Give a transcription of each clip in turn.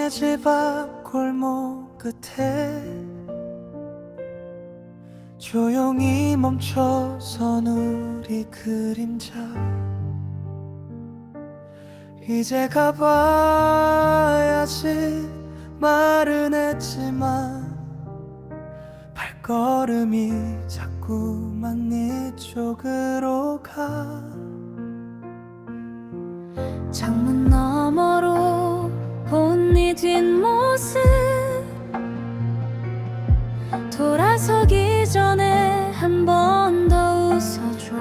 너의 집 앞 골목 끝에 조용히 멈춰선 우리 그림자. 이제 가봐야지 말은 했지만 발걸음이 자꾸만 이쪽으로 가. 창문 너머로 본 네 뒷모습, 돌아서기 전에 한 번 더 웃어줘.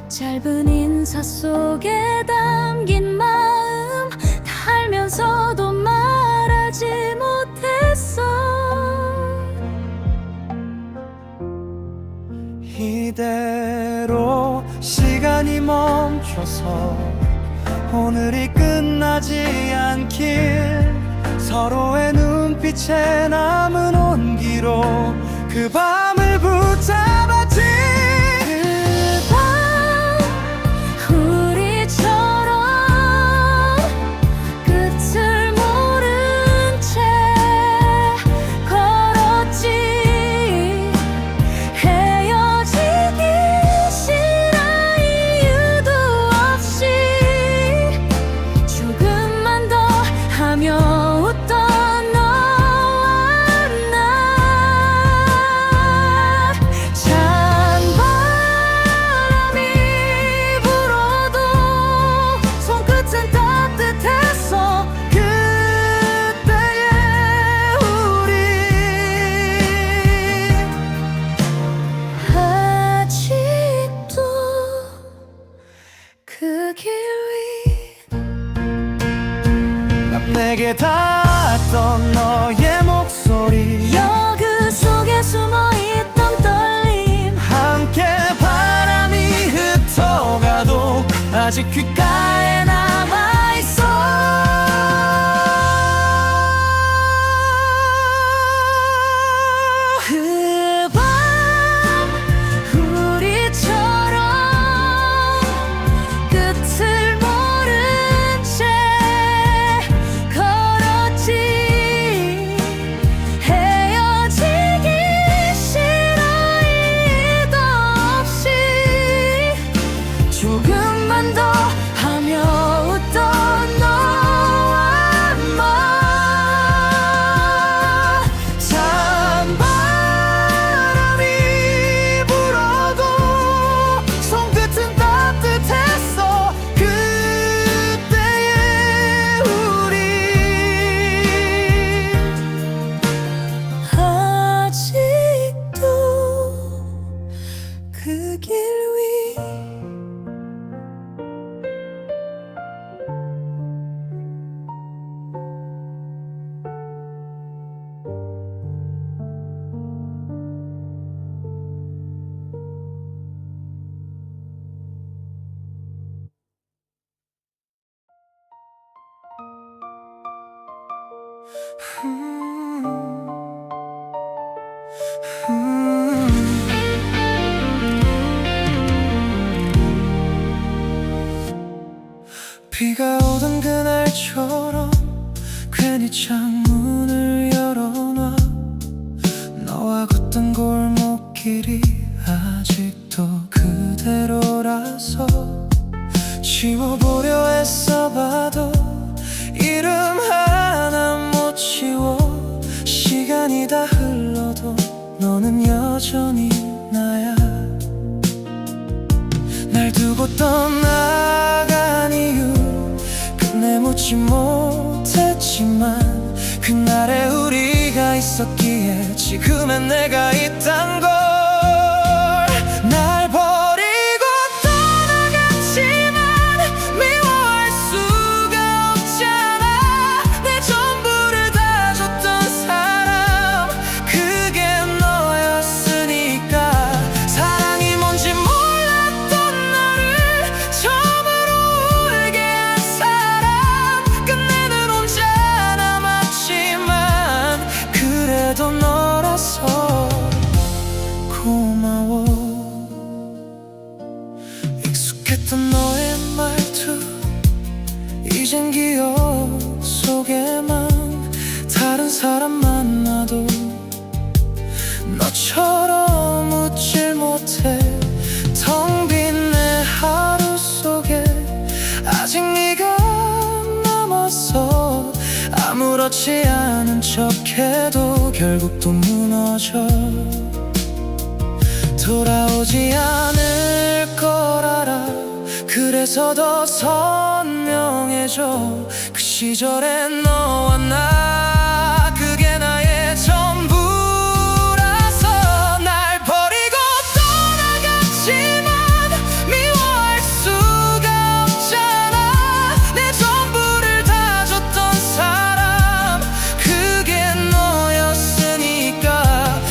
짧은 인사 속에 담긴 마음 다 알면서도 말하지 못했어. 이대로 시간이 멈춰서 오늘이 끝나지 않길, 서로의 눈빛에 남은 온기로 그 밤을 붙잡았지. 그 밤 우리처럼 끝을 모른 채 걸었지. 헤어지기 싫어 이유도 없이 조금만 더 하며 웃던 너와 나. 찬바람이 불어도 손끝은 따뜻했어. 그때의 우리 아직도 그 길 위. 난 내게 닿았던 너의 목소리, 여그 속에 숨어있던 떨림, 함께 바람이 흩어가도 아직 귓가에 남아있어. 그 밤 우리처럼 끝을 모른 채 걸었지. 헤어지기 싫어 이유도 없이 조금만 더 하며 웃던 너와 나. 찬바람이 불어도 손끝은 따뜻했어. 그때의 우리 아직도 그 길 위. 비가 오던 그날처럼 괜히 창문을 열어놔. 너와 걷던 골목길이 아직도 그대로라서 지워보려 애써봐도 이름 하나 못 지워. 시간이 다 흘러도 너는 여전히 나야. 날 두고 떠나간 이유 끝내 묻지 못했지만, 그날에 우리가 있었기에 지금의 내가 있단 걸. 날 버리고 떠나갔지만 미워할 수가 없잖아. 내 전부를 다 줬던 사람, 그게 너였으니까. 사랑이 뭔지 몰랐던 나를 처음으로 울게 한 사람, 끝내는 혼자 남았지만 그래도 너라서 고마워. 익숙했던 너의 말투 이젠 사람 만나도 너처럼 웃질 못해. 텅 빈 내 하루 속에 아직 네가 남았어. 아무렇지 않은 척해도 결국 또 무너져. 돌아오지 않을 걸 알아. 그래서 더 선명해져. 그 시절의 너와 나, 그게 나의 전부라서. 날 버리고 떠나갔지만 미워할 수가 없잖아. 내 전부를 다 줬던 사람, 그게 너였으니까.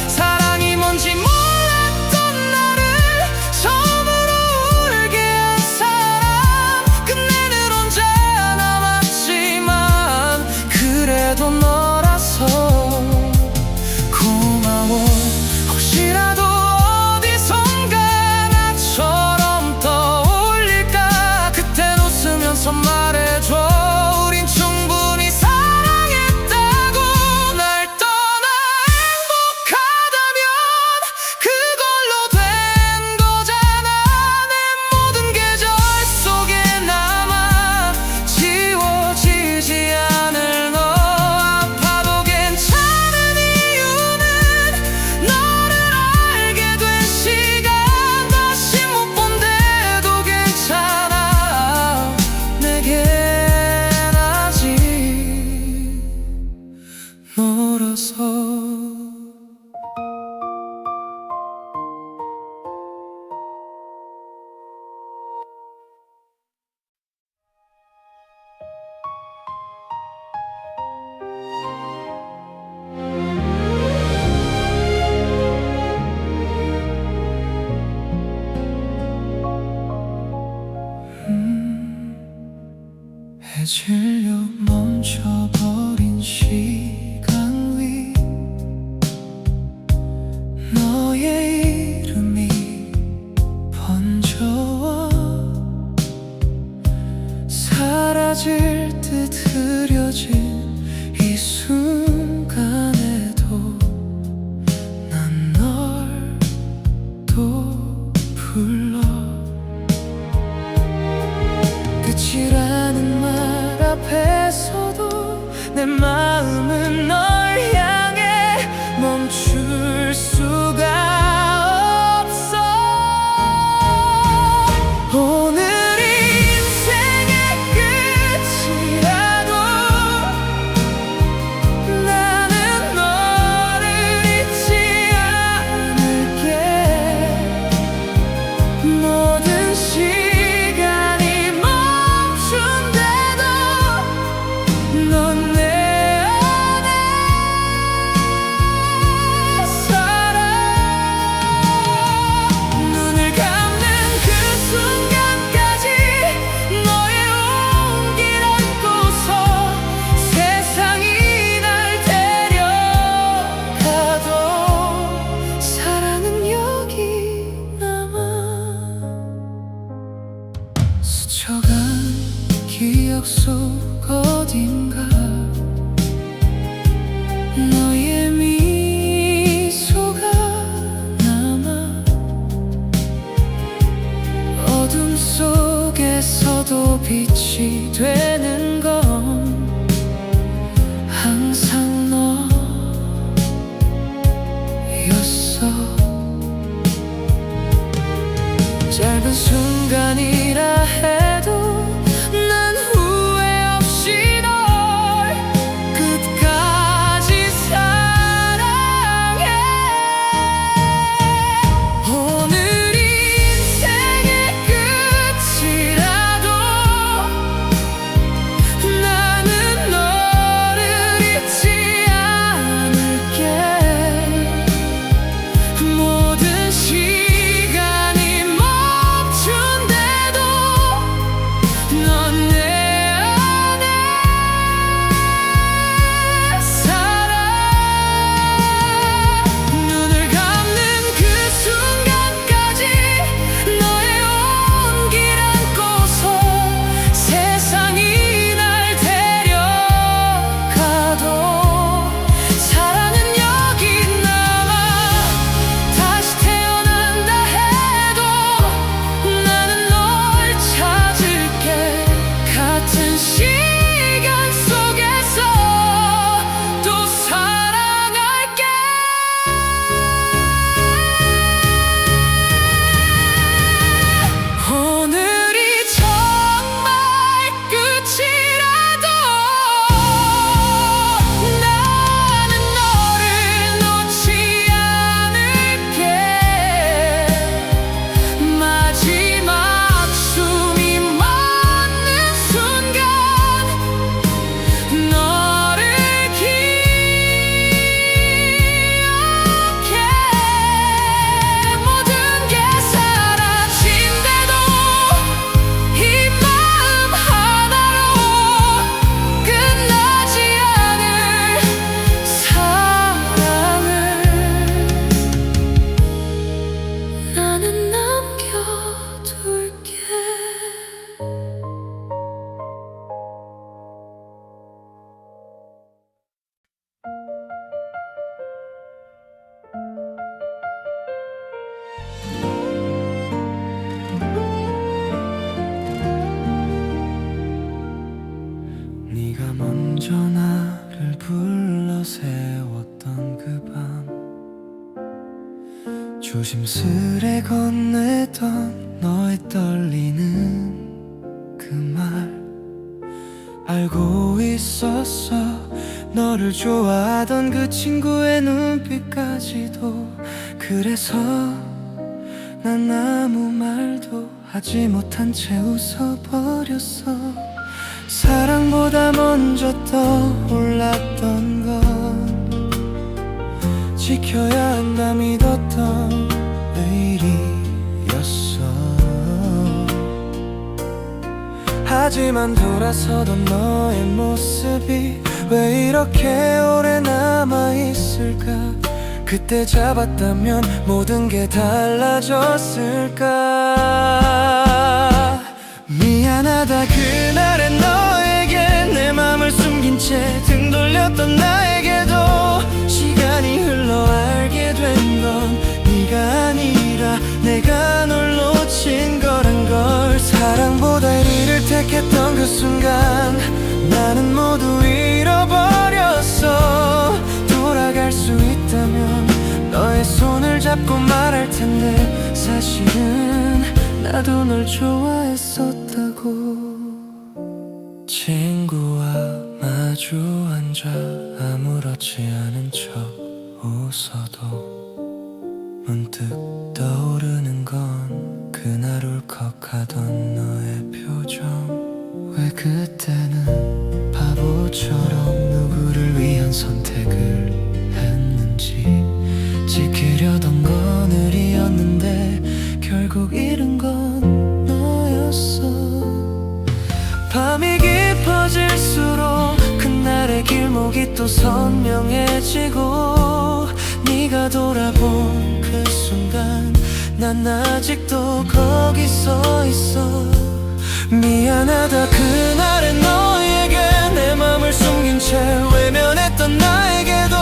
사랑이 뭔지 몰랐던 나를 처음으로 울게 한 사람, 끝내는 혼자 남았지만 그래도 너라서 고마워. 혹시라도 어디선가 나처럼 떠올릴까. 그땐 웃으면서 말해줘. 우린 충분히 사랑했다고. 날 떠나 행복하다면 그걸로 된 거잖아. 내 모든 계절 속에 남아 지워지지 않을 너. 아파도 괜찮은 이유는 너를 알게 된 시간. 다시 못 본데도 괜찮아. 내겐 아직 멀어서. 해질려 멈춰버린 시간 위 너의 이름이 번져와. 사라질 듯 흐려진 이 순간에도 난 널 또 불러. 끝이라는 말 앞에서도 내 마음은 널 향해 멈출 수가 없어. 오늘 인생의 끝이라도 나는 너를 잊지 않을게. 모든 시간이 멈춘데도 넌 내 안에 살아. 눈을 감는 그 순간까지 너의 온기를 안고서 세상이 날 데려가도 사랑은 여기 남아. 스쳐간 기억 속 어딘가 너의 미소가 남아. 어둠 속에서도 빛이 되는 건 항상 너였어. 짧은 순간이라 해도 난 후회 없이 널 끝까지 사랑해. 오늘 인생의 끝이라도 나는 너를 잊지 않을게. 모든 시간이 멈춘데도 조심스레 건네던 너의 떨리는 그 말 알고 있었어. 너를 좋아하던 그 친구의 눈빛까지도. 그래서 난 아무 말도 하지 못한 채 웃어버렸어. 사랑보다 먼저 떠올랐던 건 지켜야 한다 믿었던 의리였어. 하지만 돌아서던 너의 모습이 왜 이렇게 오래 남아있을까. 그때 잡았다면 모든 게 달라졌을까. 미안하다 그날의 너에게 내 맘을 숨긴 채 등 돌렸던 나에게도 시간이 흘러 알게 된 건 네가 아니라 내가 널 놓친 거란 걸. 사랑보다 이를 택했던 그 순간 나는 모두 잃어버렸어. 돌아갈 수 있다면 너의 손을 잡고 말할 텐데 사실은 나도 널 좋아했었다고. 친구와 마주 앉아 아무렇지 않은 척 웃어도 문득 떠오르는 건 그날 울컥하던 너의 표정. 왜 그때는 바보처럼 누구를 위한 선택을 했는지. 지키려던 건 의리였는데 결국 잃은 건 너였어. 밤이 깊어질수록 그날의 길목이 또 선명해지고 네가 돌아본 그 순간 난 아직도 거기 서 있어. 미안하다 그날의 너에게 내 맘을 숨긴 채 외면했던 나에게도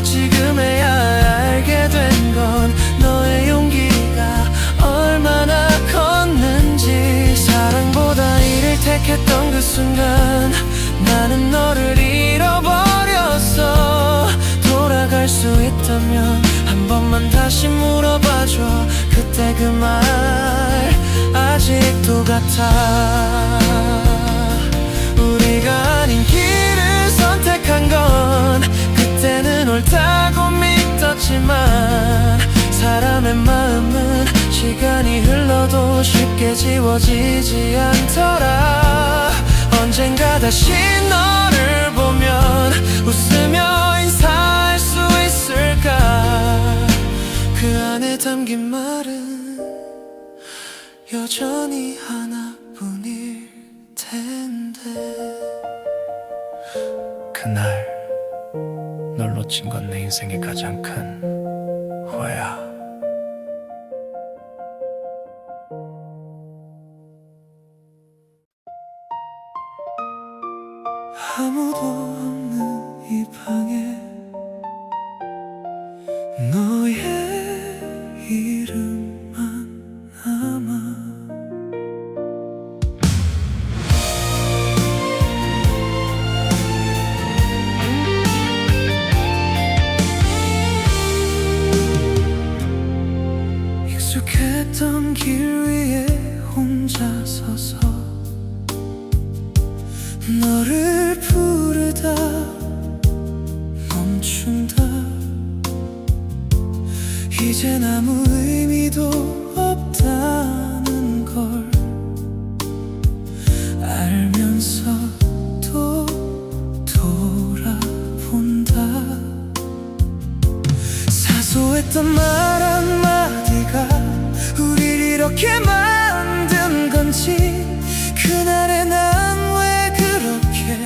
지금에야 알게 된 건 너의 용기가 얼마나 컸는지. 사랑보다 이를 택했던 그 순간 나는 너를 잃어버렸어. 돌아갈 수 있다면 한 번만 다시 물어봐줘. 그때 그 말 아직도 같아. 우리가 아닌 길을 선택한 건 그때는 옳다고 믿었지만 사람의 마음은 시간이 흘러도 쉽게 지워지지 않더라. 언젠가 다시 너를 보면 웃으며 인사할 수 있을까. 그 안에 담긴 말은 여전히 하나뿐일 텐데. 그날 널 놓친 건 내 인생의 가장 큰 후회야. 아무도 없는 이 방에 너의 이름만 남아. 익숙했던 길 위에 혼자 서서 너를 부르다 멈춘다. 이젠 아무 의미도 없다는 걸 알면서도 돌아본다. 사소했던 말 한마디가 우릴 이렇게 만든 건지. 그날의 난 왜 그렇게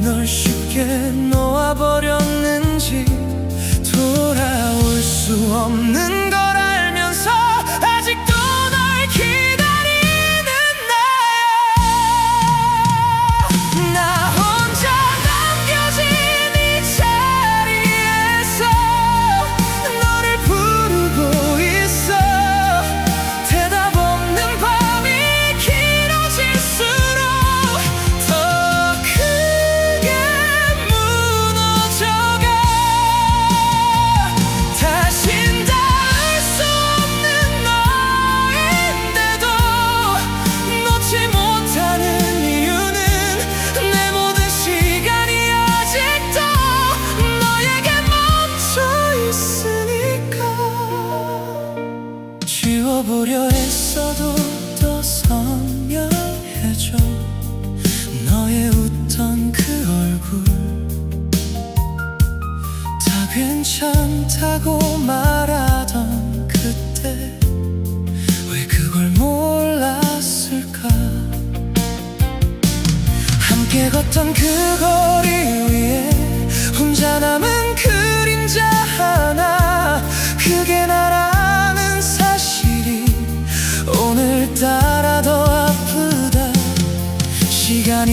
널 쉽게 놓아버렸는지. 돌아올 수 없는 걸 알면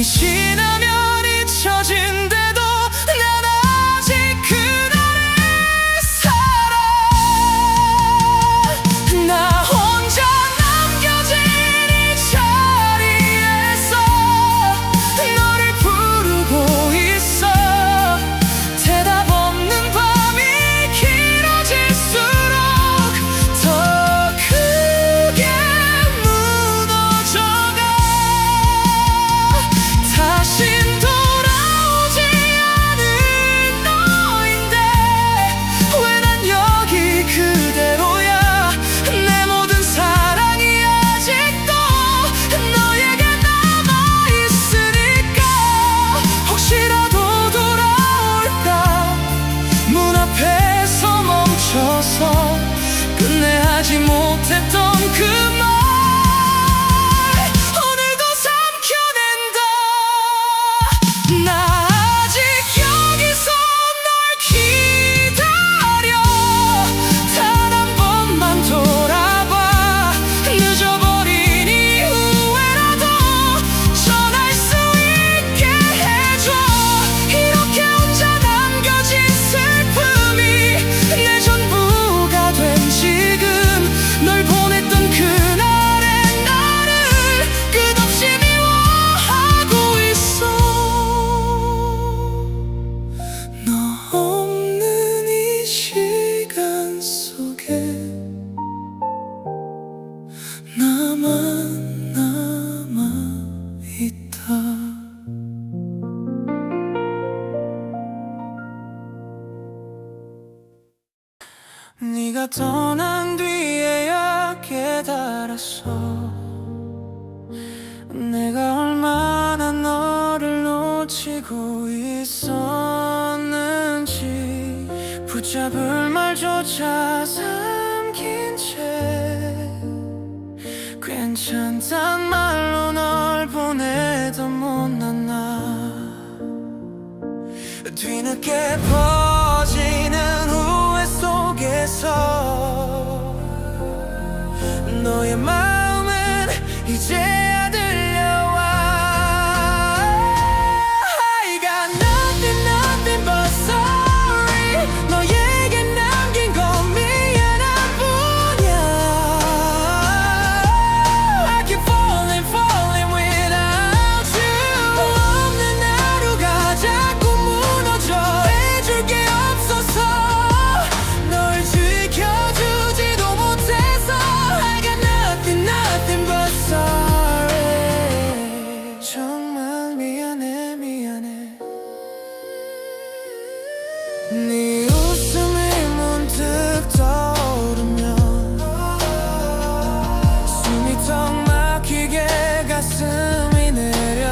시간이 지나면 잊혀진대도 난 아직 그날을 살아. 나 혼자 남겨진 이 자리에서 너를 부르고 있어. 대답 없는 밤이 길어질수록 더 크게 무너져가. 다신 돌아오지 않을 너인데 왜 난 여기 그대로야. 내 모든 사랑이 아직도 너에게 남아있으니까 혹시라도 돌아올까. 문 앞에서 멈춰서 끝내 하지 못했던 그 말 오늘도 삼켜낸다. 나 아직 여기서 널 기다려. 단 한 번만 돌아봐. 늦어버린 이후에라도 전할 수 있게 해줘. 이렇게 혼자 남겨진 슬픔이 내 전부가 된 지금 널 보냈던 그날의 나를 끝없이 미워하고 있어. 너 없는 이 시간 속에 나만 남아있다. 네가 떠난 뒤에야 깨달았어. 내가 얼마나 너를 놓치고 있었는지. 붙잡을 말조차 삼킨 채 괜찮단 말로 널 보내던 못난 나. 뒤늦게 퍼지는 후회 속에서 너의 마음은 이제야 들려와. I got nothing, nothing but sorry. 너에게 남긴 건 미안한 뿐이야. I keep falling, falling without you. 없는 하루가 자꾸 무너져. 해줄 게 없어서 널 지켜주지도 못해서 I got nothing, nothing but sorry. 정말 미안해, 미안해. 네 웃음이 문득 떠오르면 숨이 턱 막히게 가슴이 내려앉아.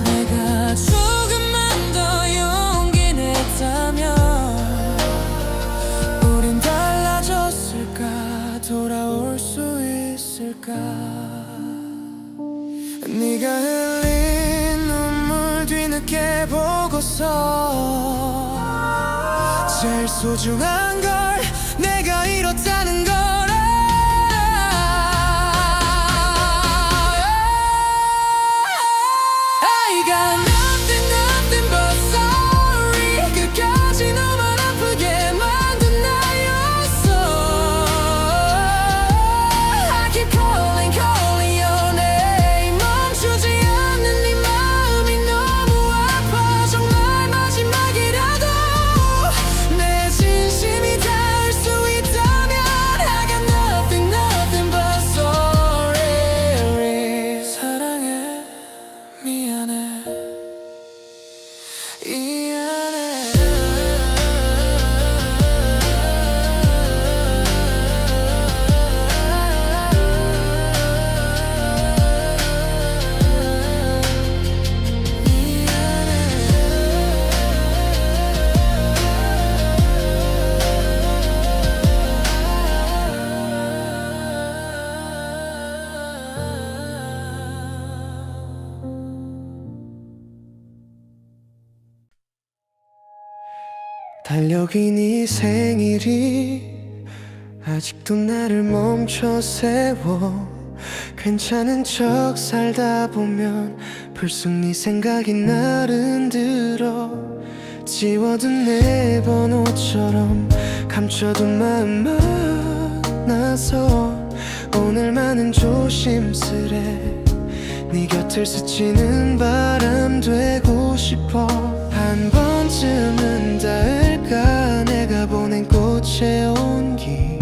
내가 조금만 더 용기 냈다면 우린 달라졌을까. 돌아올 수 있을까. 네가 흘린 눈물 뒤늦게 보고서 제일 소중한 걸 내가 잃었다는 걸 알아. I got nothing, nothing but sorry. 끝까지 너만 아프게 만든 나였어. I keep calling, calling your name. 멈추지 않는 네 마음이 너무 아파. 정말 마지막이라도 내 진심이 닿을 수 있다면 I got nothing, nothing but sorry. 사랑해, 미안해, 달력인 이 생일이 아직도 나를 멈춰 세워. 괜찮은 척 살다 보면 불쑥 네 생각이 나른 들어. 지워둔 내 번호처럼 감춰둔 마음 많아서 오늘만은 조심스레 네 곁을 스치는 바람 되고 싶어. 한 번쯤은 닿을까 내가 보낸 꽃의 온기.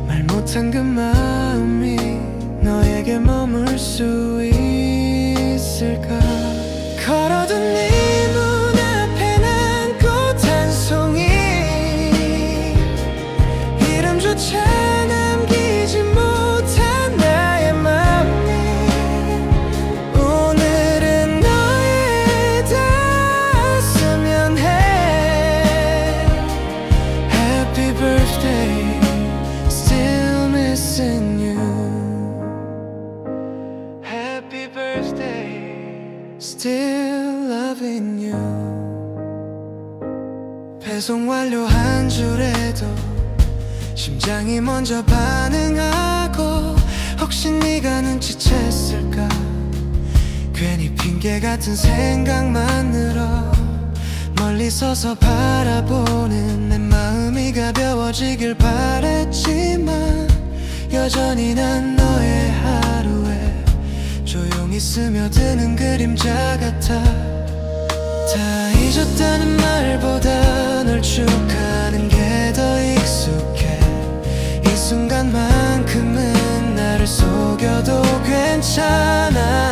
말 못한 그 마음이 너에게 머물 수 있을까. 걸어둔 네 문 앞에 난 꽃 한 송이. 이름조차 남기지 못한 나의 마음이 오늘은 너의 닿았으면 해. Happy birthday, still missing you. Happy birthday, still loving you. 배송 완료한 줄에도 심장이 먼저 반응하고 혹시 네가 눈치챘을까. 괜히 핑계 같은 생각만으로 멀리 서서 바라보는 내 마음이 가벼워지길 바랬지만 여전히 난 너의 하루에 조용히 스며드는 그림자 같아. 다 잊었다는 말보다 널 축하하는 게 더 익숙해. 이 순간만큼은 나를 속여도 괜찮아.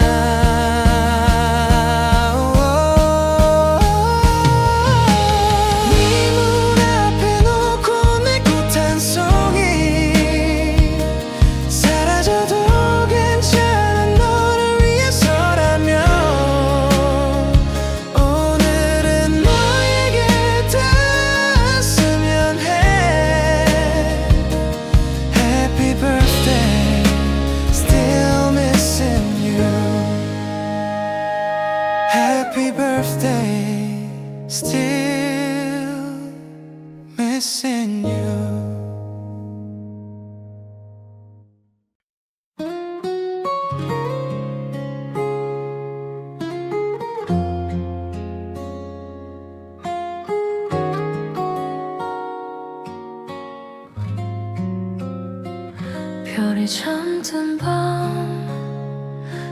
네 문 앞에 놓고 내 꽃 한 송이. 사라져도 괜찮은 너를 위해서라면 오늘은 너에게 닿았으면 해. Happy birthday, still missing you. Happy birthday, still missing you. 별이 잠든 밤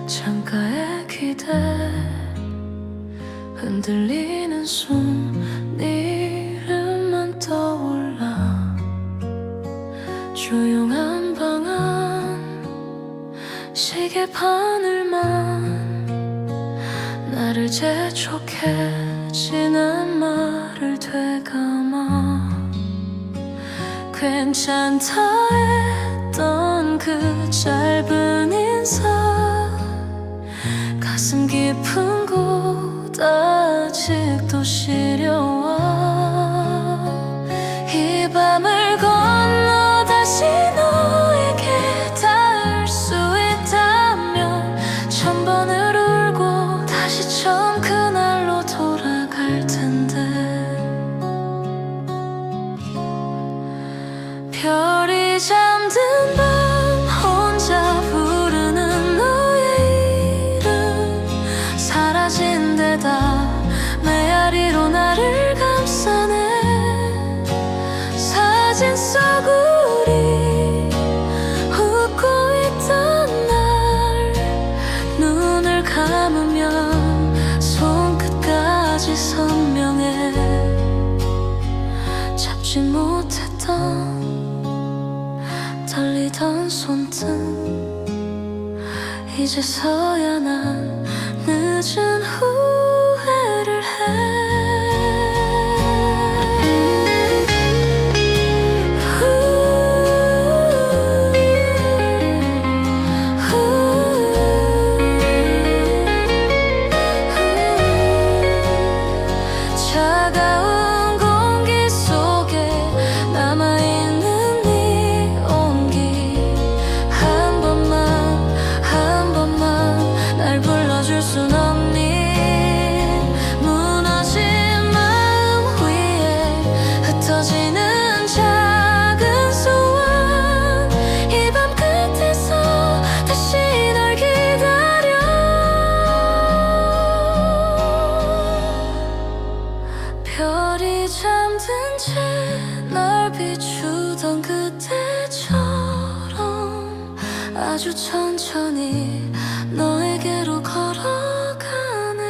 창가에 기대 흔들리는 손 네 이름만 떠올라. 조용한 방 안 시계 바늘만 나를 재촉해. 지난 말을 되감아 괜찮다 했던 그 짧은 인사. 가슴 깊은 곳 아직도 시려와. 이 밤을 건너 다시 너에게 닿을 수 있다면 천 번을 울고 다시 처음 그날로 돌아갈 텐데. 별이 잠든 밤 혼자 부르는 너의 이름. 사라진 데다 메아리로 나를 감싸네. 사진 속 우리 웃고 있던 날 눈을 감으면 손끝까지 선명해. 잡지 못했던 떨리던 손등 이제서야 난 늦은 후회를 해. 차가운 공기 속에 남아있는 네 온기. 한 번만 날 불러줄 순 없니. 무너진 아주 천천히 너에게로 걸어가네.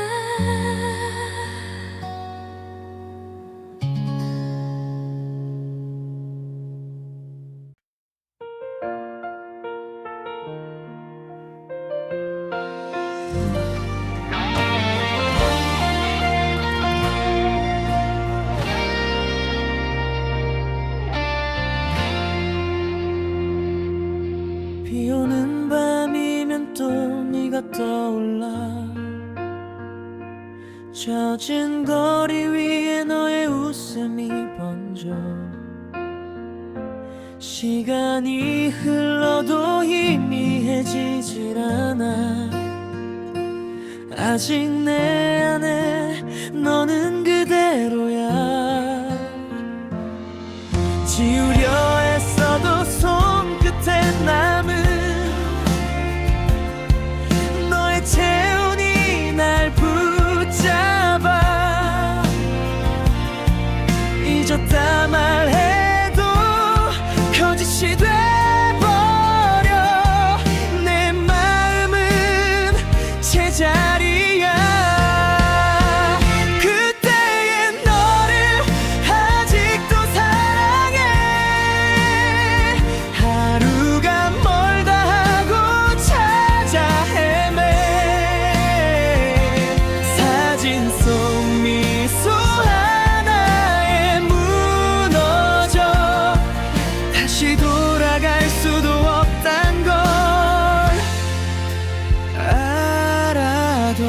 비 오는 밤이면 또 네가 떠올라. 젖은 거리 위에 너의 웃음이 번져. 시간이 흘러도 희미해지질 않아. 아직 내 안에 너는 그대로야. 지우려 애써도 손끝에 남은 너의 체온이 날 붙잡아. 잊었다 말해도 거짓이 돼버려. 내 마음은 제자리야. 그때의 너를 아직도 사랑해. 하루가 멀다 하고 찾아 헤매. 사진 속 미소 하나에 무너져. 다시 돌아갈 수도 없단 걸 알아도.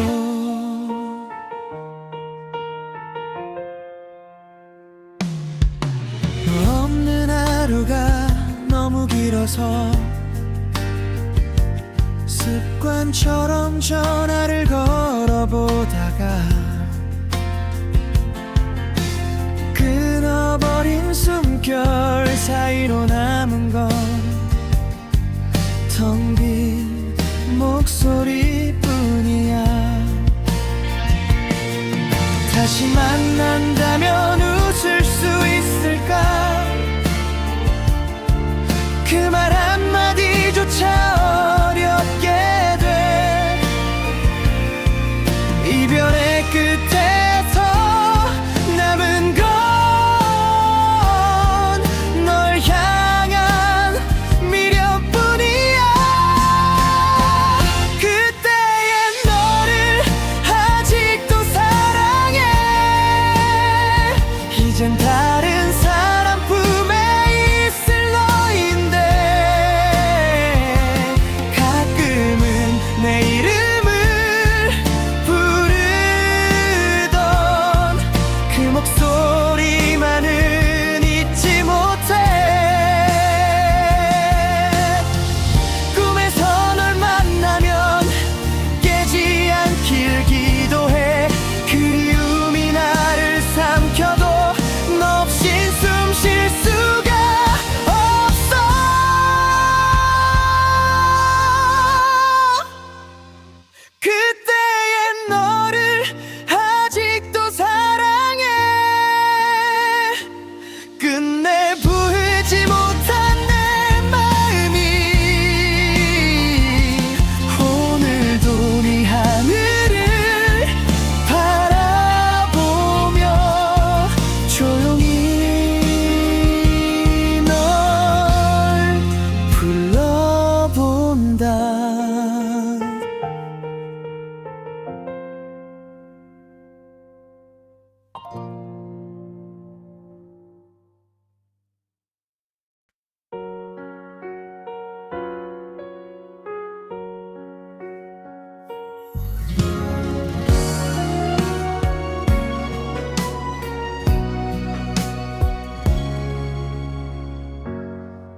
너 없는 하루가 너무 길어서 습관처럼 전화를 걸어보다가 끊어버린 숨결 사이로 남은 건 텅 빈 목소리뿐이야. 다시 만난다면 웃을 수 있을까? 그 말 한마디조차 어렵게 돼. 이별의 끝에서 남은 건 널 향한 미련뿐이야. 그때의 너를 아직도 사랑해. 이젠 다른 사람 품에 있을 너인데 가끔은 내 이름을 부르던 그 목소리만은 잊지 못해. 꿈에서 널 만나면 깨지 않길 기도해. 그리움이 나를 삼켜도 너 없인 숨 쉴 수가 없어. 그때의 너를 아직도 사랑해. 끝내 부르지 못한 내 마음이 오늘도 네 하늘을 바라보며 조용히 널 불러본다.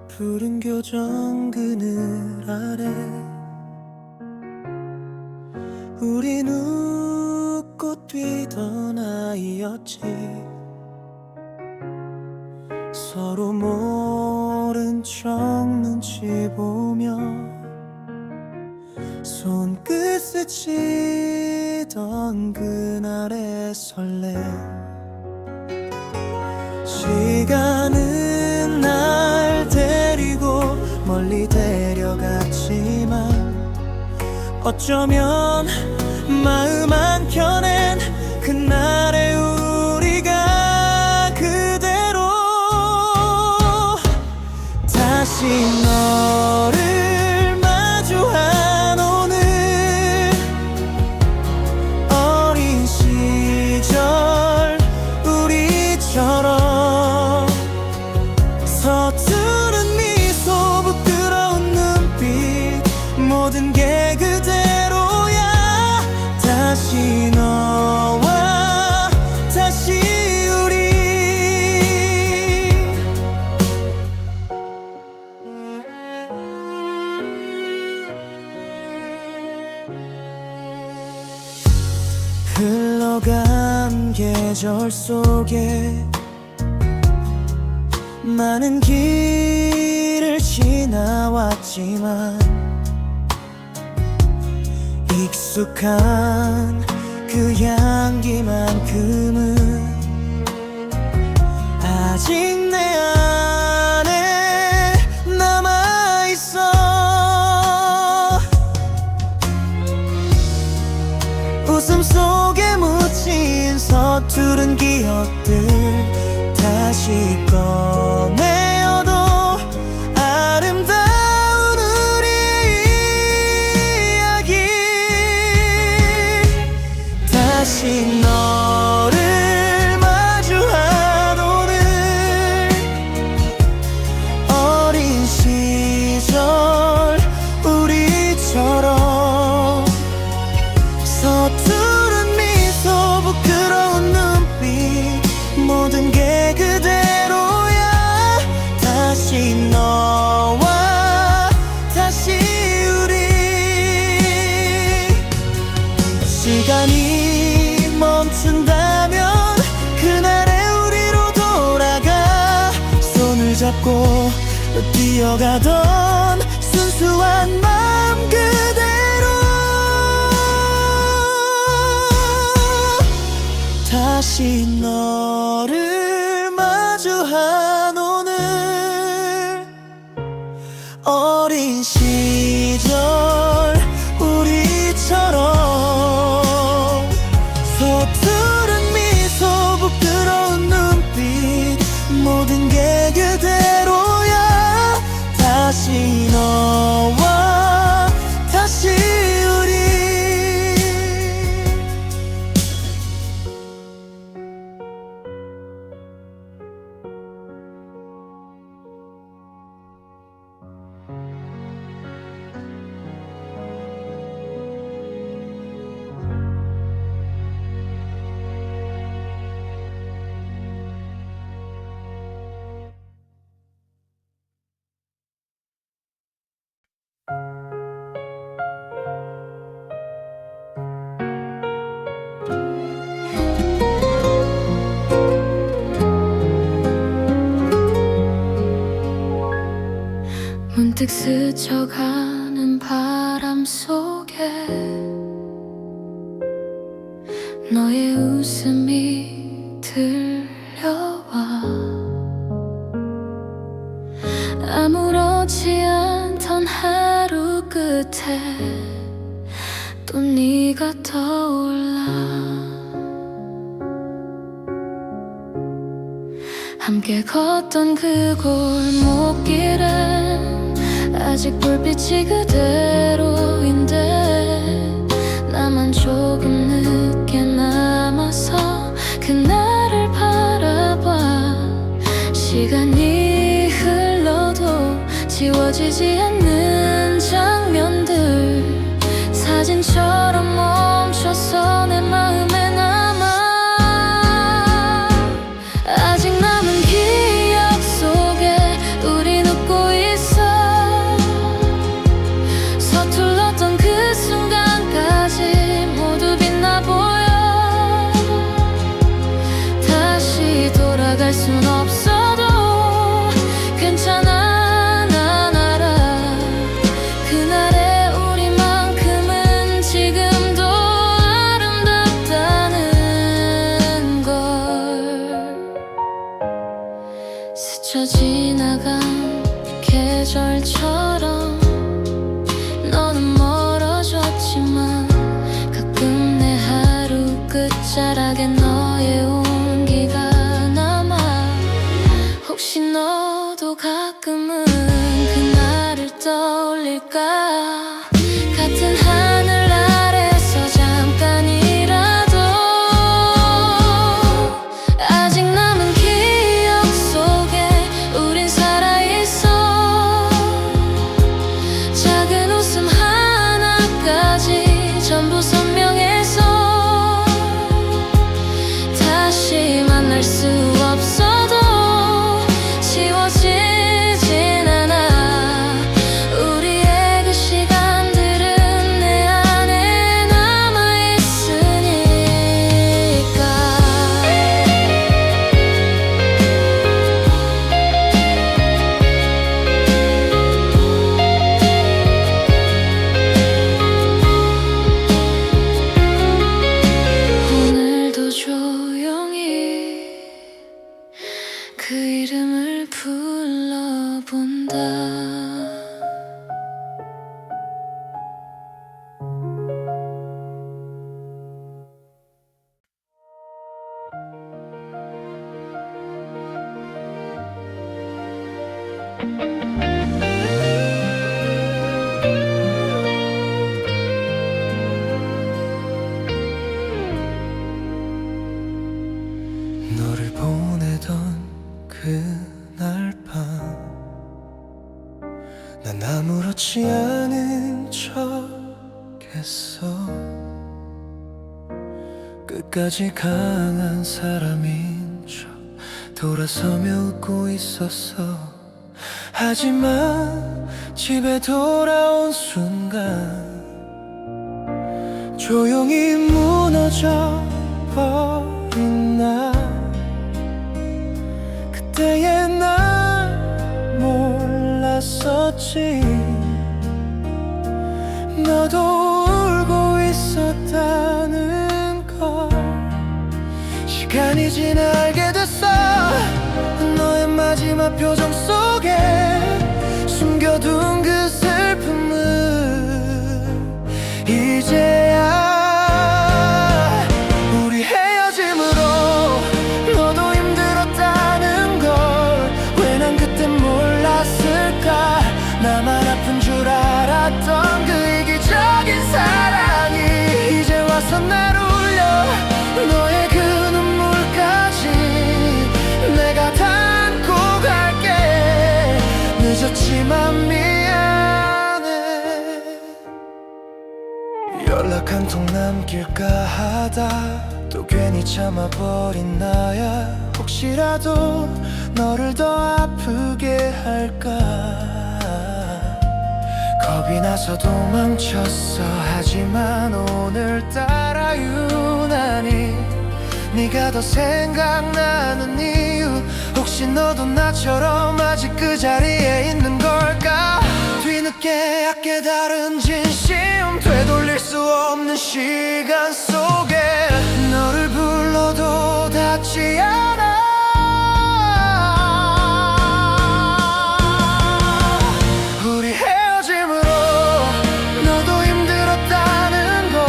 푸른 교정 그늘 아래 우린 웃고 뛰던 아이였지. 서로 모른 척 눈치 보며 손끝 스치던 그날의 설렘. 시간은 날 데리고 멀리 데려갔지. 어쩌면 마음 한켠엔 그날의 우리가 그대로 다시 너를 마주한 오늘 어린 시절 우리처럼 서투른 미소 부끄러운 눈빛 모든 게 그대로야 다시 너와 다시 우리 흘러간 계절 속에 많은 길을 지나왔지만 익숙한 그 향기만큼은 아직 내 안에 남아있어. 웃음 속에 묻힌 서투른 기억들 다시 꺼내어도 아름다운 우리의 이야기 다시 너를 마주한 오늘 어린 시절 우리처럼 서투른 미소 부끄러운 눈빛 모든 게 그대로야 다시 너와 다시 우리 시간이 멈춘다면 그날의 우리로 돌아가 손을 잡고 뛰어가던 순수한 마음 그대로 다시 너를 마주한 오늘 어린 시절 우리처럼 서투른 미소 부끄러운 눈빛 모든 게 그대로야 다시 너와 다시 우리 문득 스쳐가는 바람 속에 너의 웃음이 들려와 아무렇지 않던 하루 끝에 또 네가 떠올라 함께 걷던 그 골목길엔 아직 불빛이 그대로인데 나만 조금 늦게 남아서 그날을 바라봐 시간이 흘러도 지워지지 않는 장면들 사진처럼 멈춰서 내 마음에 남아 아직 남은 기억 속에 우린 웃고 있어 서툴렀던 그 순간까지 모두 빛나 보여 다시 돌아갈 순 없어도 괜찮아 난 알아 끝자락에 너의 온기가 남아. 혹시 너도 가끔은 그날을 떠올릴까? 같은 하늘 아래서 잠깐이라도 아직 남은 기억 속에 우린 살아있어. 작은 웃음 하나까지 전부 선명해서 다시 만날 수 없어도 지워지진 않아. 우리의 그 시간들은 내 안에 남아있으니까. 오늘도 조용히 그 이름을 불러본다. 너를 보내던 그날 밤 난 아무렇지 않은 척했어. 끝까지 강한 사람인 척 돌아서며 웃고 있었어. 하지만 집에 돌아온 순간 조용히 무너져 버린 나. 그때의 날 몰랐었지. 너도 울고 있었다는 걸 시간이 지나 알게 됐어. 너의 마지막 표정 속에 숨겨둔 그 슬픔을 이제야 우리 헤어짐으로 너도 힘들었다는 걸 왜 난 그때 몰랐을까. 나만 아픈 줄 알았던 그 이기적인 사랑이 이제 와서 날 울려. 너의 그 눈물까지 내가 담고 갈게. 늦었지만 미안해. 연락 한 통 남길까 하다 또 괜히 참아버린 나야. 혹시라도 너를 더 아프게 할까 겁이 나서 도망쳤어. 하지만 오늘따라 유난히 네가 더 생각나는 이유. 혹시 너도 나처럼 아직 그 자리에 있는 걸까. 뒤늦게 약게 다른 진심 되돌릴 수 없는 시간 속에 너를 불러도 닿지 않아. 우리 헤어짐으로 너도 힘들었다는 걸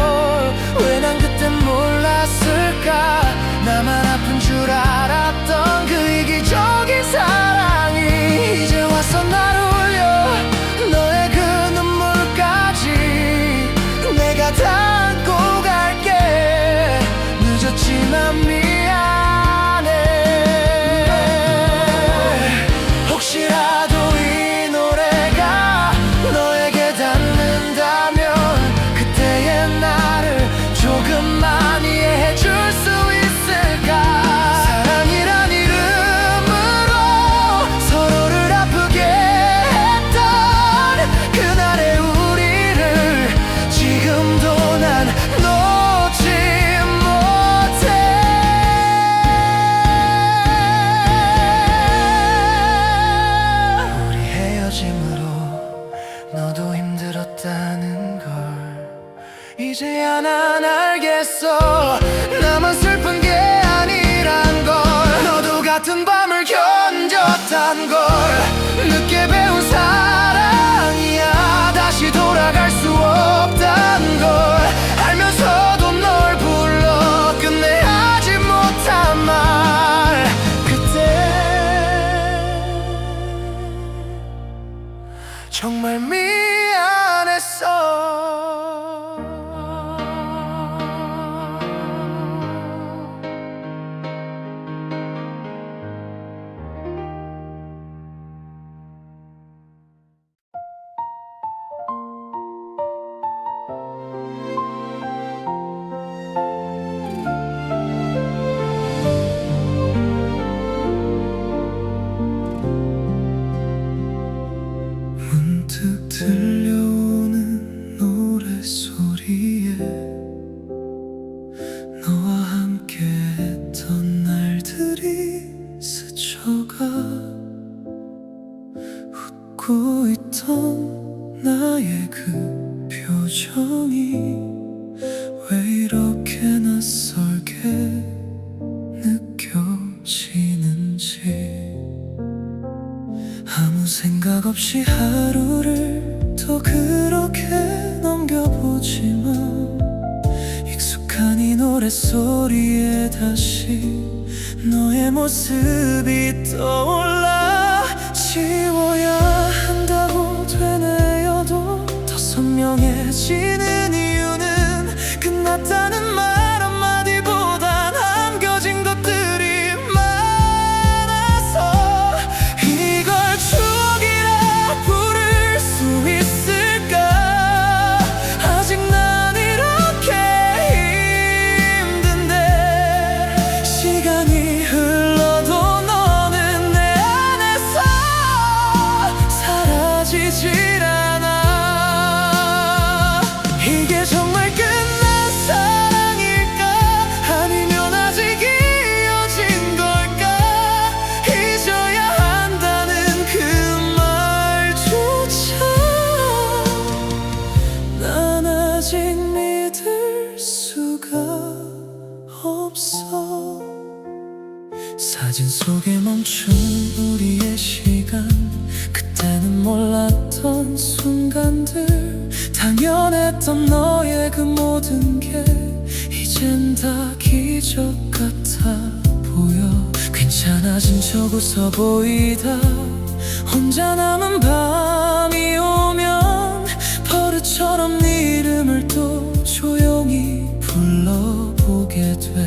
왜 난 그땐 몰랐을까. 나만 아픈 줄 알았던 그 이기적인 사랑이 이제 와서 날 울려. 너의 그 눈물까지 내가 담고 갈게. 늦었지만 미안해. 혹시라도 이 노래가 너에게 닿는다면 그때의 나를 조금만 이해해 줄 수 있을까. 사랑이란 이름으로 서로를 아프게 했던 그날의 우리를 지금도 난 놓지 못해. 우리 헤어짐으로 너도 힘들었다는 걸 이제야 난 알겠어. 나만 슬픈 게 아니란 걸. 너도 같은 밤을 견뎠단 걸. 늦게 배운 사랑이야. 다시 돌아갈 수 없단 걸 알면서도 널 불러 끝내 가볍게 넘겨보지만 익숙한 이 노랫소리에 다시 너의 모습이 떠올라. 지워야 한다고 되뇌어도 더 선명해지는 이유는 끝났다는 말 한마디보단 남겨진 것들이 많아서 이걸 추억이라 부를 수 있을까. 아직 난 이렇게 힘든데 시간이 흘러도 너는 내 안에서 사라지질 않아. 이게 정말 끝난 사랑일까? 아니면 아직 이어진 걸까? 잊어야 한다는 그 말조차 난 아직 믿을 수가 없어. 사진 속에 멈춘 우리의 시간, 그때는 몰랐던 순간들, 당연했던 너의 그 모든 게 이젠 다 기적 같아 보여. 괜찮아진 척 웃어 보이다. 혼자 남은 밤이 오면 버릇처럼 네 이름을 또 조용히 불러보게 돼.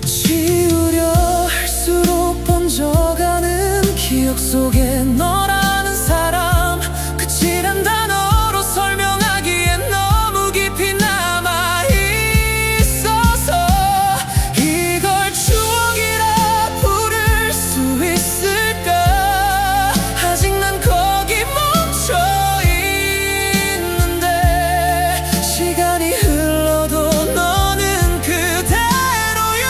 지우려 할수록 번져가는 기억 속에 너라는 사람, 끝이란 단어로 설명하기엔 너무 깊이 남아있어서 이걸 추억이라 부를 수 있을까. 아직 난 거기 멈춰있는데 시간이 흘러도 너는 그대로야.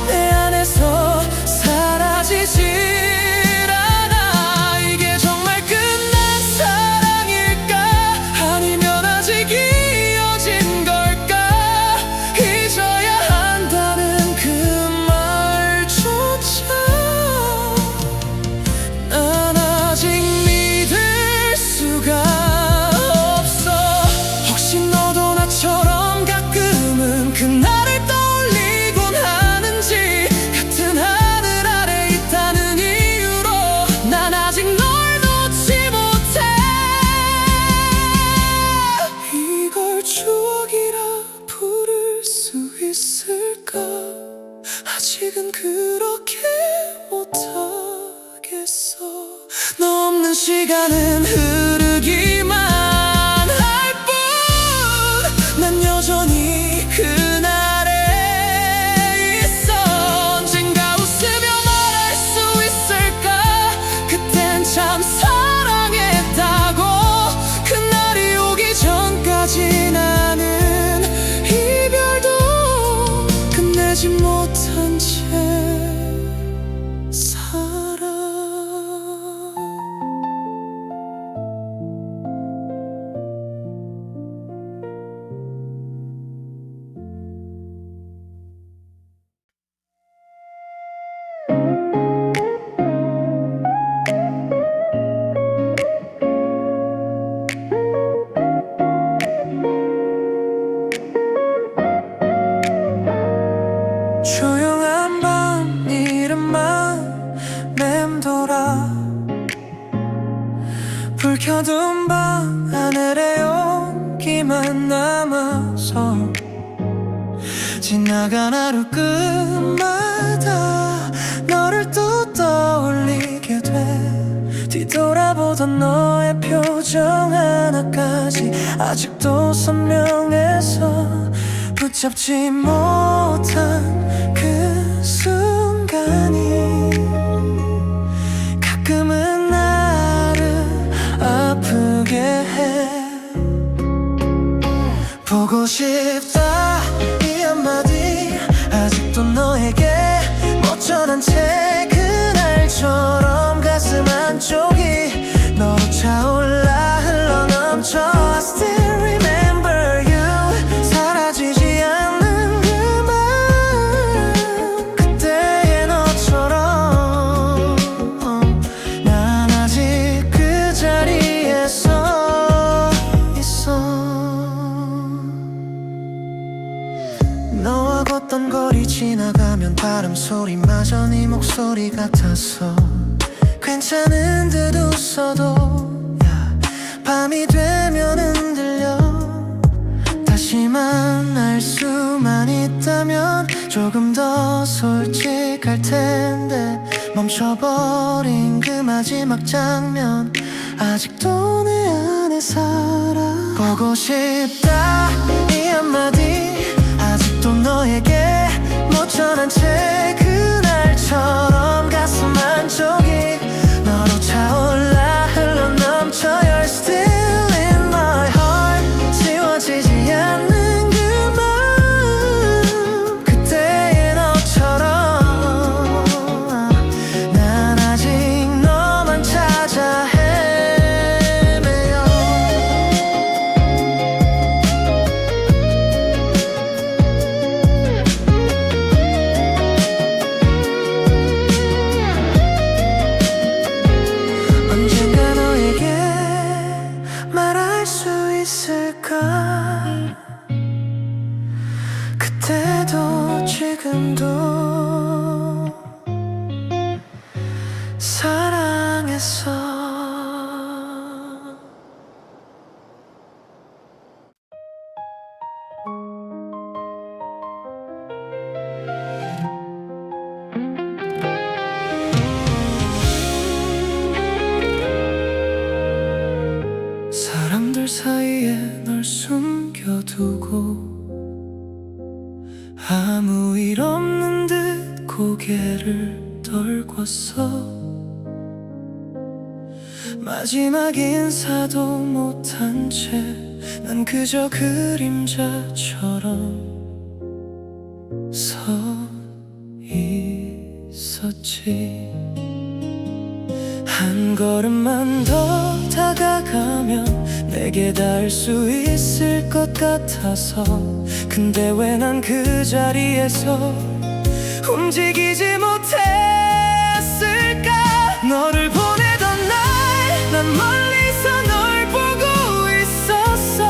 내 안에서 사라지질 않아. 이게 정말 끝난 사랑일까? 아니면 아직 이어진 걸까? 잊어야 한다는 그 말조차 난 아직 믿을 수가 없어. 혹시 너도 나처럼 가끔은 그날을 떠올리곤 하는지. 같은 하늘 아래 있다는 이유로 난 아직 널 놓지 못해. 이걸 추억이라 부를 수 있을까? 아직은 그렇게 못하겠어. 너 없는 시간은 흐르기만 할 뿐 난 여전히 그날에 있어. 언젠가 웃으며 말할 수 있을까? 그땐 참 사랑했다고. 그날이 오기 전까지 나는 이별도 끝내지 못한 채 살아. 조용한 밤 이름만 맴돌아. 불 켜둔 방 하늘에 온기만 남아서 지나간 하루 끝마다 너를 또 떠올리게 돼. 뒤돌아보던 너의 표정 하나까지 아직도 선명해서 붙잡지 못한 그 순간이 가끔은 나를 아프게 해. 보고 싶다 이 한마디 아직도 너에게 못 전한 채 그날처럼 가슴 한쪽이 너로 차올라 흘러넘쳐. I still remember you. 사라지지 않는 그 마음, 그때의 너처럼 난 아직 그 자리에서 소리마저 네 목소리 같아서 괜찮은 듯 웃어도 밤이 되면 흔들려. 다시 만날 수만 있다면 조금 더 솔직할 텐데 멈춰버린 그 마지막 장면 아직도 내 안에 살아. 보고 싶다 이 한마디 아직도 너에게 못 전한 채 그날처럼 가슴 한쪽이 너로 차올라 흘러넘쳐. You're still in my heart 지워지지 않는 그 마음 그때의 너처럼 난 아직 너만 찾아 헤매요. 언젠가 너에게 말할 수 있을까. 그때도 지금도 사랑했어. 사람들 사이에 널 숨겨두고 아무 일 없는 듯 고개를 떨궜어. 마지막 인사도 못한 채 난 그저 그림자처럼 서 있었지. 한 걸음만 더 다가가면 내게 닿을 수 있을 것 같아서 근데 왜 난 그 자리에서 움직이지 못했을까. 너를 보내던 날 난 멀리서 널 보고 있었어.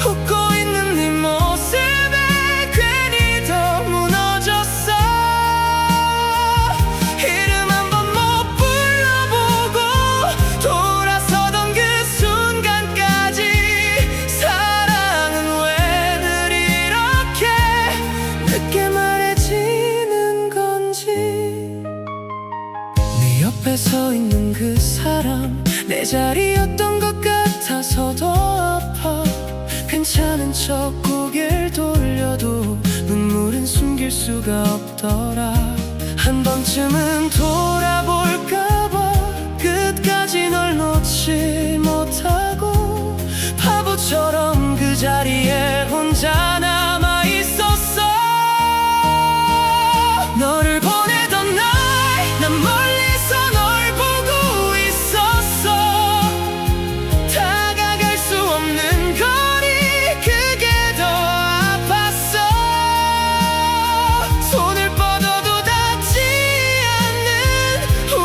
웃고 있는 네 모습에 괜히 더 무너졌어. 이름 한 번 못 불러보고 돌아서던 그 순간까지 사랑은 왜 늘 이렇게 늦게 말해지는 건지. 네 옆에 서 있는 그 사람 내 자리였던 것 같아서 더 아파. 괜찮은 척 고개를 돌려도 눈물은 숨길 수가 없더라. 한 번쯤은 돌아볼까봐 끝까지 널 놓지 못하고 바보처럼 그 자리에 혼자 남아 있었어. 너를 보내던 날 난 멀리서 널 보고 있었어. 다가갈 수 없는 거리 그게 더 아팠어. 손을 뻗어도 닿지 않는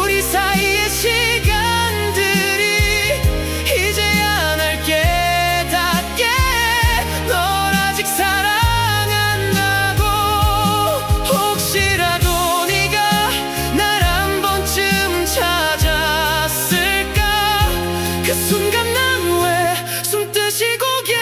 우리 사이의 시간들이 이제야 날 깨닫게 널 아직 사랑한다고. 혹시라도 네가 날 한 번쯤 찾았을까. 그 순간 난 왜 숨 뜨시 고개